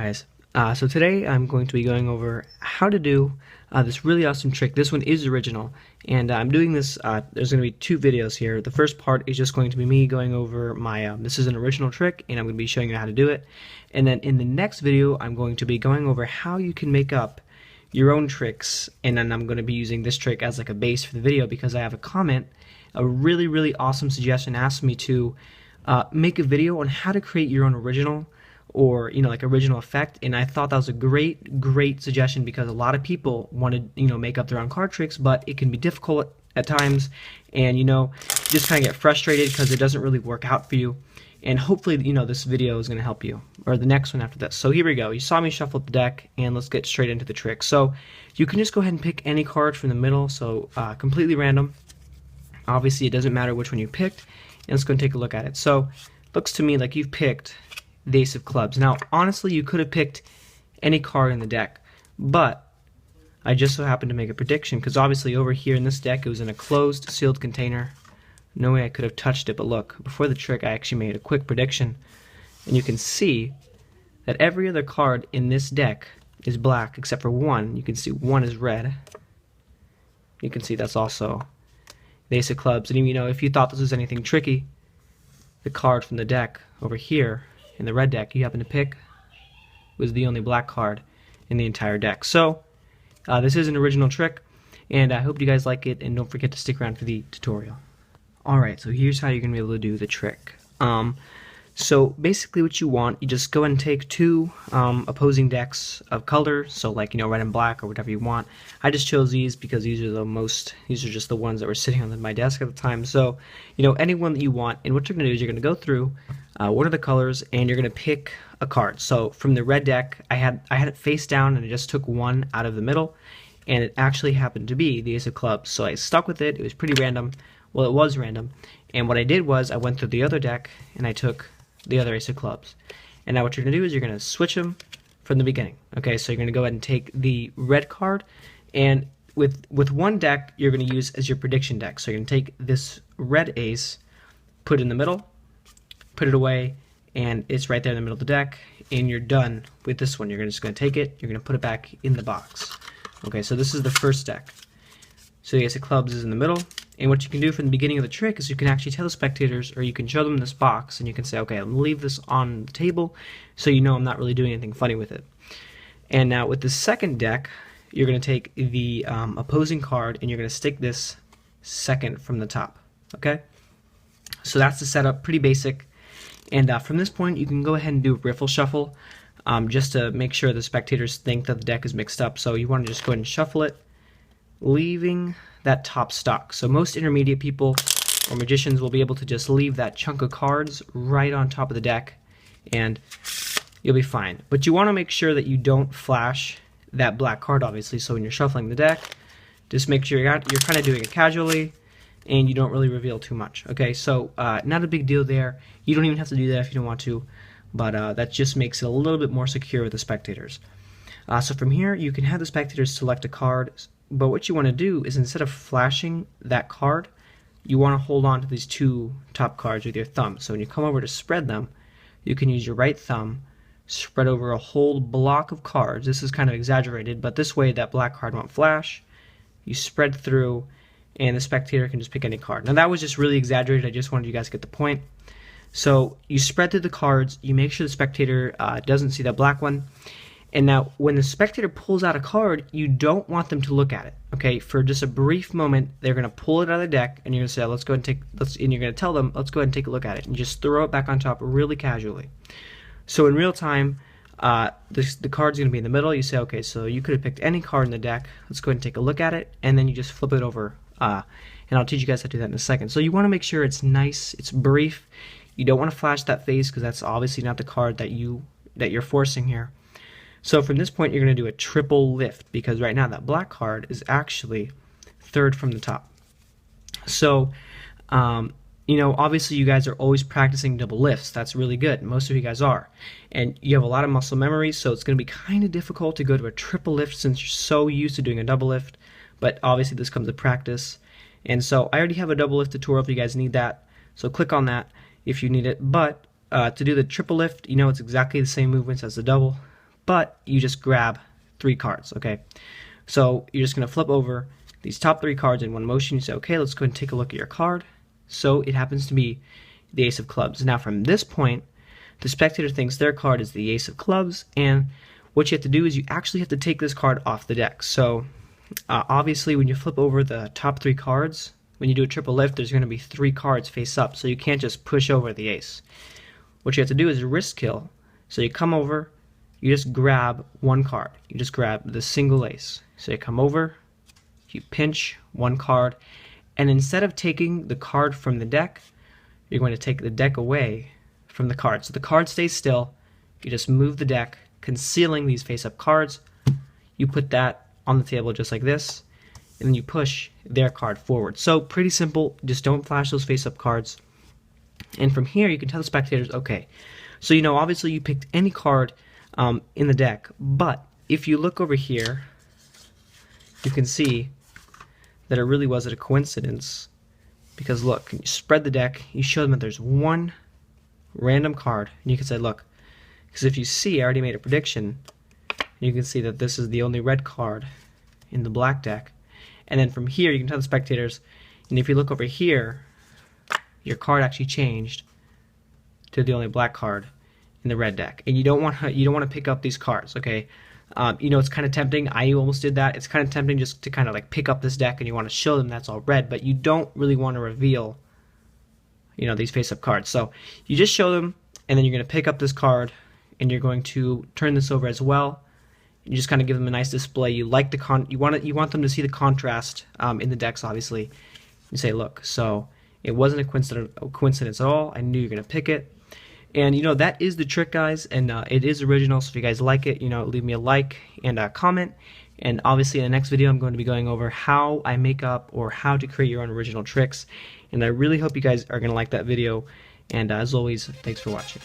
guys, so today I'm going to be going over how to do this really awesome trick. This one is original, and I'm doing this, there's going to be two videos here. The first part is just going to be me going over my, this is an original trick, and I'm going to be showing you how to do it. And then in the next video, I'm going to be going over how you can make up your own tricks, and then I'm going to be using this trick as like a base for the video because I have a comment, a really awesome suggestion asked me to make a video on how to create your own original, or like original effect, and I thought that was a great suggestion because a lot of people want to make up their own card tricks, but it can be difficult at times, and you just kind of get frustrated because it doesn't really work out for you. And hopefully this video is going to help you, or the next one after this. So here we go. You saw me shuffle the deck, and let's get straight into the trick. So you can just go ahead and pick any card from the middle, so completely random. Obviously it doesn't matter which one you picked, and let's go and take a look at it. So looks to me like you've picked the Ace of Clubs. Now, honestly, you could have picked any card in the deck, but I just so happened to make a prediction, because obviously over here in this deck, it was in a closed, sealed container. No way I could have touched it, but look, before the trick, I actually made a quick prediction, and you can see that every other card in this deck is black, except for one. You can see one is red. You can see that's also the Ace of Clubs, and if you thought this was anything tricky, the card from the deck over here in the red deck you happen to pick was the only black card in the entire deck. So this is an original trick, and I hope you guys like it, and don't forget to stick around for the tutorial. Alright, so here's how you're going to be able to do the trick. So basically what you want, you just go and take two opposing decks of color, so like red and black or whatever you want. I just chose these because these are just the ones that were sitting on my desk at the time. So any one that you want, and what you're going to do is you're going to go through one of the colors, and you're going to pick a card. So from the red deck, I had it face down, and I just took one out of the middle, and it actually happened to be the Ace of Clubs. So I stuck with it. It was pretty random. Well, it was random, and what I did was I went through the other deck, and I took the other Ace of Clubs. And now what you're going to do is you're going to switch them from the beginning. Okay, so you're going to go ahead and take the red card, and with one deck you're going to use as your prediction deck. So you're going to take this red ace, put it in the middle, put it away, and it's right there in the middle of the deck, and you're done with this one. You're just going to take it, you're going to put it back in the box. Okay, so this is the first deck. So the Ace of Clubs is in the middle, and what you can do from the beginning of the trick is you can actually tell the spectators, or you can show them this box, and you can say, okay, I'm going to leave this on the table so I'm not really doing anything funny with it. And now with the second deck, you're going to take the opposing card, and you're going to stick this second from the top. Okay? So that's the setup, pretty basic. And from this point, you can go ahead and do a riffle shuffle, just to make sure the spectators think that the deck is mixed up. So you want to just go ahead and shuffle it, leaving that top stock. So most intermediate people or magicians will be able to just leave that chunk of cards right on top of the deck, and you'll be fine. But you want to make sure that you don't flash that black card, obviously. So when you're shuffling the deck, just make sure you're kind of doing it casually, and you don't really reveal too much. Okay, so not a big deal there. You don't even have to do that if you don't want to, but that just makes it a little bit more secure with the spectators. So from here, you can have the spectators select a card, but what you want to do is instead of flashing that card, you want to hold on to these two top cards with your thumb. So when you come over to spread them, you can use your right thumb, spread over a whole block of cards. This is kind of exaggerated, but this way that black card won't flash. You spread through, and the spectator can just pick any card. Now that was just really exaggerated. I just wanted you guys to get the point. So you spread through the cards, you make sure the spectator doesn't see that black one. And now, when the spectator pulls out a card, you don't want them to look at it. Okay, for just a brief moment, they're going to pull it out of the deck, and you're going to say, "Let's go and and you're going to tell them, "Let's go ahead and take a look at it," and just throw it back on top really casually. So in real time, the card's going to be in the middle. You say, "Okay, so you could have picked any card in the deck. Let's go ahead and take a look at it," and then you just flip it over. And I'll teach you guys how to do that in a second. So you want to make sure it's nice, it's brief. You don't want to flash that face because that's obviously not the card that you're forcing here. So from this point, you're going to do a triple lift, because right now that black card is actually third from the top. So, obviously you guys are always practicing double lifts. That's really good. Most of you guys are. And you have a lot of muscle memory, so it's going to be kind of difficult to go to a triple lift since you're so used to doing a double lift. But obviously this comes with practice. And so I already have a double lift tutorial if you guys need that. So click on that if you need it. But to do the triple lift, it's exactly the same movements as the double. but you just grab 3 cards, okay? So you're just going to flip over these top 3 cards in one motion. You say, okay, let's go and take a look at your card. So it happens to be the Ace of Clubs. Now from this point, the spectator thinks their card is the Ace of Clubs, and what you have to do is you actually have to take this card off the deck. So obviously when you flip over the top 3 cards, when you do a triple lift, there's going to be 3 cards face up, so you can't just push over the ace. What you have to do is risk kill. So you come over, you just grab 1 card. You just grab the single ace. So you come over, you pinch 1 card, and instead of taking the card from the deck, you're going to take the deck away from the card. So the card stays still, you just move the deck, concealing these face-up cards. You put that on the table just like this, and then you push their card forward. So pretty simple, just don't flash those face-up cards. And from here, you can tell the spectators, okay, so you know, obviously you picked any card in the deck, but if you look over here, you can see that it really wasn't a coincidence, because look, you spread the deck, you show them that there's 1 random card, and you can say, look, because if you see, I already made a prediction, you can see that this is the only red card in the black deck. And then from here, you can tell the spectators, and if you look over here, your card actually changed to the only black card in the red deck. And you don't want to pick up these cards, okay? You know, it's kind of tempting. I almost did that. It's kind of tempting just to kind of like pick up this deck, and you want to show them that's all red, but you don't really want to reveal, you know, these face-up cards. So you just show them, and then you're going to pick up this card, and you're going to turn this over as well. You just kind of give them a nice display. You like the you want them to see the contrast in the decks, obviously. You say, look, so it wasn't a coincidence at all. I knew you're going to pick it. And, you know, that is the trick, guys, and it is original, so if you guys like it, you know, leave me a like and a comment. And obviously in the next video, I'm going to be going over how I make up or how to create your own original tricks. And I really hope you guys are going to like that video. And as always, thanks for watching.